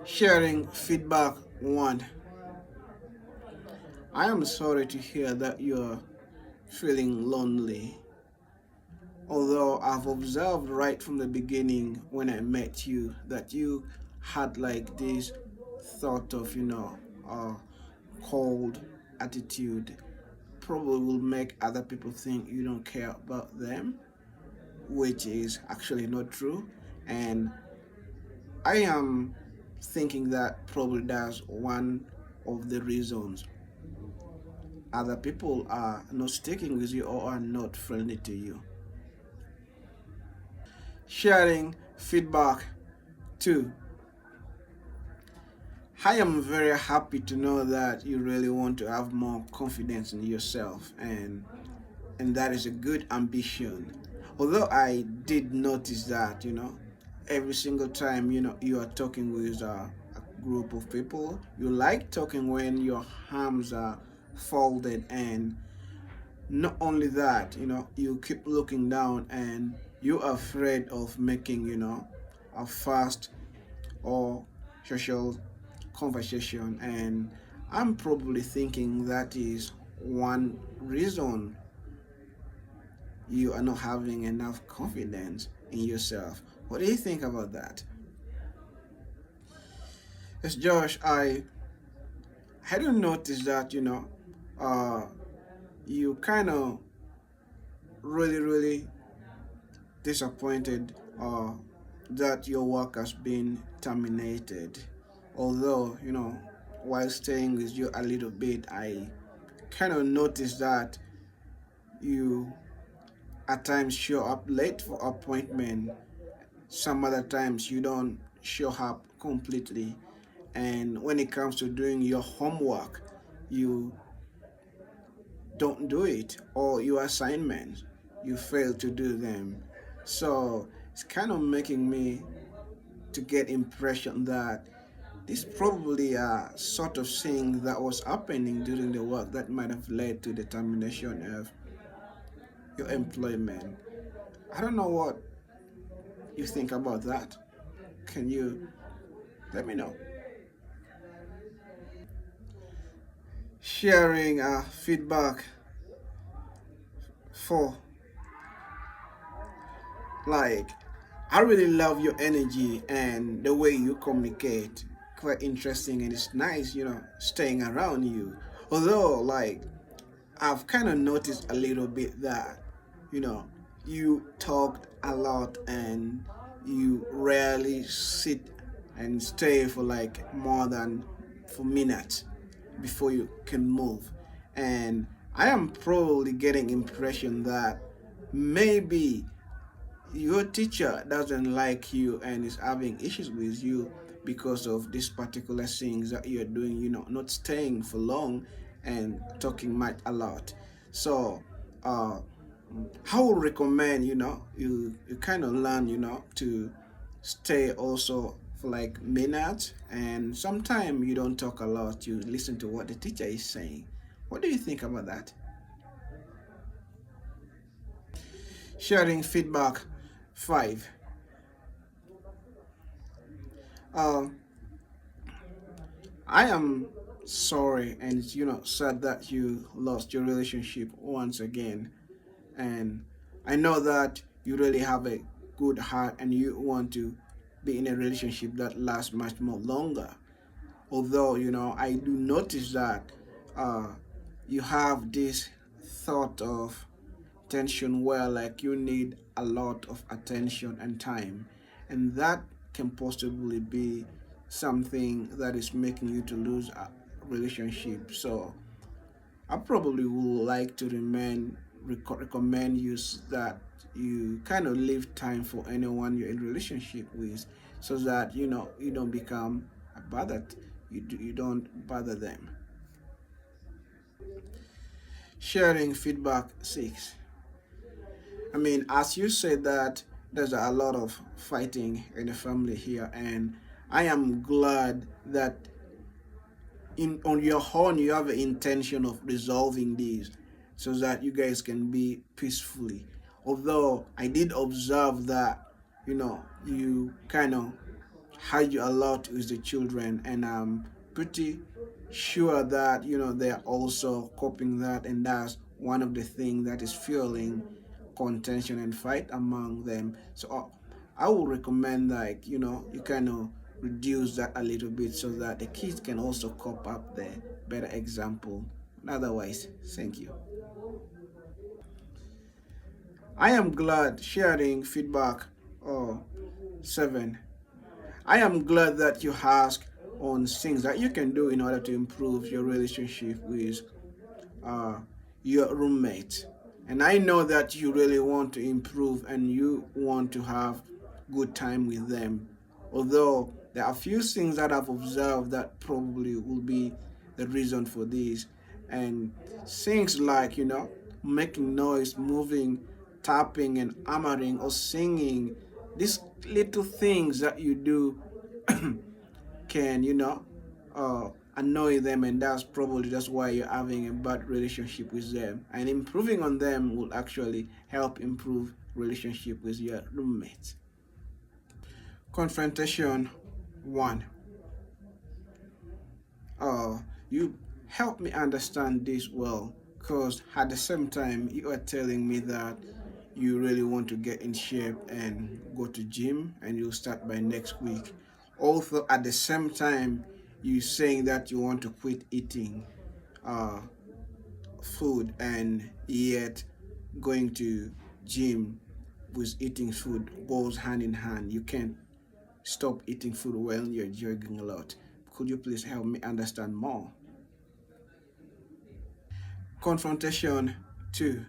Sharing feedback one. I am sorry to hear that you're feeling lonely. Although I've observed right from the beginning when I met you that you had like this thought of, uh, cold attitude, probably will make other people think you don't care about them, which is actually not true. And I am thinking that probably that's one of the reasons other people are not sticking with you or are not friendly to you. Sharing feedback too. I am very happy to know that you really want to have more confidence in yourself, and that is a good ambition. Although I did notice that, every single time, you are talking with a group of people, you like talking when your arms are folded, and not only that, you keep looking down and you're afraid of making, a fast or social conversation. And I'm probably thinking that is one reason you are not having enough confidence in yourself. What do you think about that? Yes, Josh, I don't notice that, uh, you kind of really disappointed that your work has been terminated. Although, while staying with you a little bit, I kind of noticed that you at times show up late for appointment. Some other times you don't show up completely. And when it comes to doing your homework, you don't do it, or your assignments, you fail to do them. So it's kind of making me to get impression that this probably a sort of thing that was happening during the work that might have led to the termination of your employment. I don't know what you think about that. Can you let me know? Sharing feedback for, like, I really love your energy and the way you communicate. Quite interesting, and it's nice, staying around you. Although, like, I've kind of noticed a little bit that, you know, you talked a lot and you rarely sit and stay for like more than for minutes before you can move. And I am probably getting impression that maybe your teacher doesn't like you and is having issues with you because of these particular things that you're doing, not staying for long and talking much a lot. So uh I would recommend, you kind of learn, to stay also for like minutes, and sometimes you don't talk a lot, you listen to what the teacher is saying. What do you think about that? Sharing feedback 5. um I am sorry and sad that you lost your relationship once again. And I know that you really have a good heart and you want to be in a relationship that lasts much more longer. Although, I do notice that uh, you have this thought of tension where like you need a lot of attention and time, and that can possibly be something that is making you to lose a relationship. So I probably would like to recommend you that you kind of leave time for anyone you're in relationship with, so that you don't become a bother. You don't bother them. Sharing feedback 6. I mean, as you said that there's a lot of fighting in the family here, and I am glad that in on your own you have the intention of resolving these so that you guys can be peacefully. Although I did observe that you kind of argue a lot with the children, and I'm pretty sure that they're also coping that, and that's one of the things that is fueling contention and fight among them. So I would recommend, like, you kind of reduce that a little bit so that the kids can also cop up the better example. Otherwise, thank you. I am glad sharing feedback. Oh, 7. I am glad that you ask on things that you can do in order to improve your relationship with uh, your roommate. And I know that you really want to improve and you want to have good time with them. Although there are a few things that I've observed that probably will be the reason for this. And things like, making noise, moving, tapping and hammering or singing, these little things that you do can, annoy them, and that's probably just why you're having a bad relationship with them. And improving on them will actually help improve relationship with your roommates. Confrontation 1. You help me understand this well, because at the same time you are telling me that you really want to get in shape and go to gym and you'll start by next week. Also at the same time you saying that you want to quit eating uh, food, and yet going to gym with eating food goes hand in hand. You can't stop eating food while you're jogging a lot. Could you please help me understand more? Confrontation 2.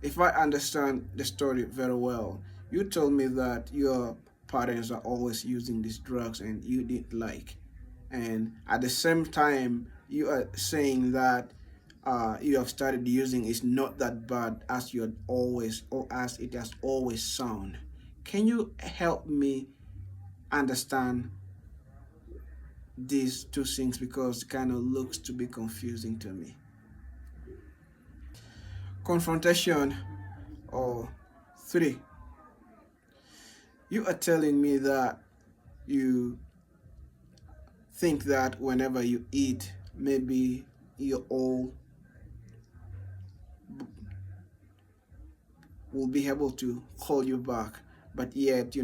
If I understand the story very well, you told me that your parents are always using these drugs and you didn't like. And at the same time, you are saying that you have started using is not that bad as you had always, or as it has always sound. Can you help me understand these two things, because it kind of looks to be confusing to me? Confrontation or 3. You are telling me that you think that whenever you eat, maybe you all will be able to call you back, but yet,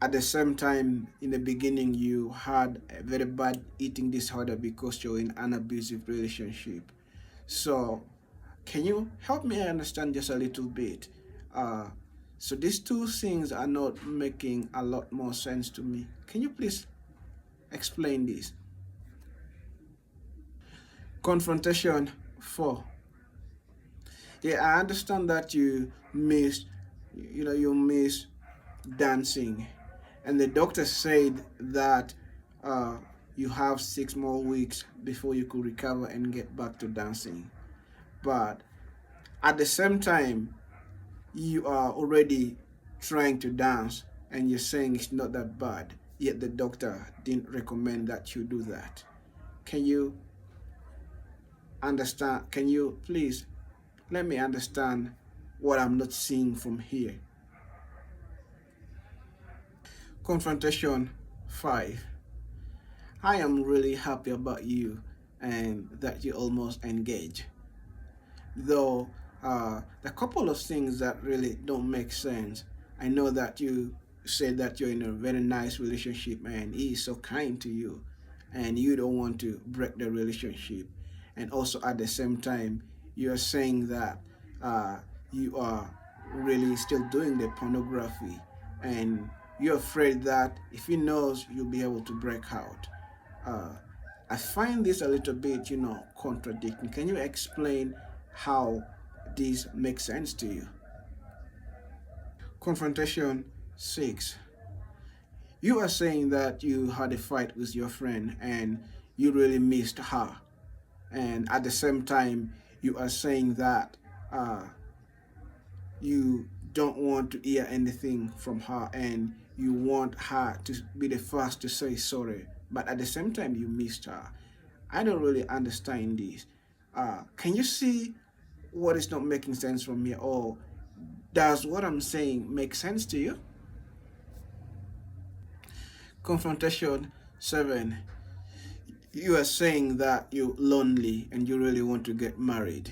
at the same time, in the beginning, you had a very bad eating disorder because you're in an abusive relationship. So, can you help me understand just a little bit? Uh, so these two things are not making a lot more sense to me. Can you please explain this? Confrontation 4. Yeah, I understand that you miss dancing, and the doctor said that uh, you have 6 more weeks before you could recover and get back to dancing. But at the same time, you are already trying to dance, and you're saying it's not that bad. Yet the doctor didn't recommend that you do that. Can you understand? Can you please let me understand what I'm not seeing from here? Confrontation 5. I am really happy about you and that you almost engage. Though the couple of things that really don't make sense. I know that you said that you're in a very nice relationship and he is so kind to you and you don't want to break the relationship. And also at the same time, you're saying that uh, you are really still doing the pornography, and you're afraid that if he knows, you'll be able to break out. Uh, I find this a little bit, contradicting. Can you explain how this makes sense to you? Confrontation 6. You are saying that you had a fight with your friend and you really missed her. And at the same time, you are saying that you don't want to hear anything from her and you want her to be the first to say sorry, but at the same time you missed her. I don't really understand this. Can you see what is not making sense from me, or does what I'm saying make sense to you? Confrontation 7. You are saying that you're lonely and you really want to get married,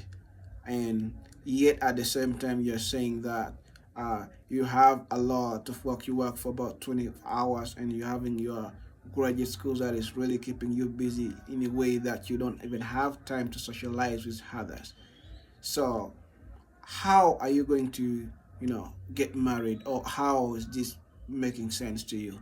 and yet at the same time you're saying that you have a lot of work. You work for about 20 hours and you're having your graduate school that is really keeping you busy in a way that you don't even have time to socialize with others. So how are you going to get married, or how is this making sense to you?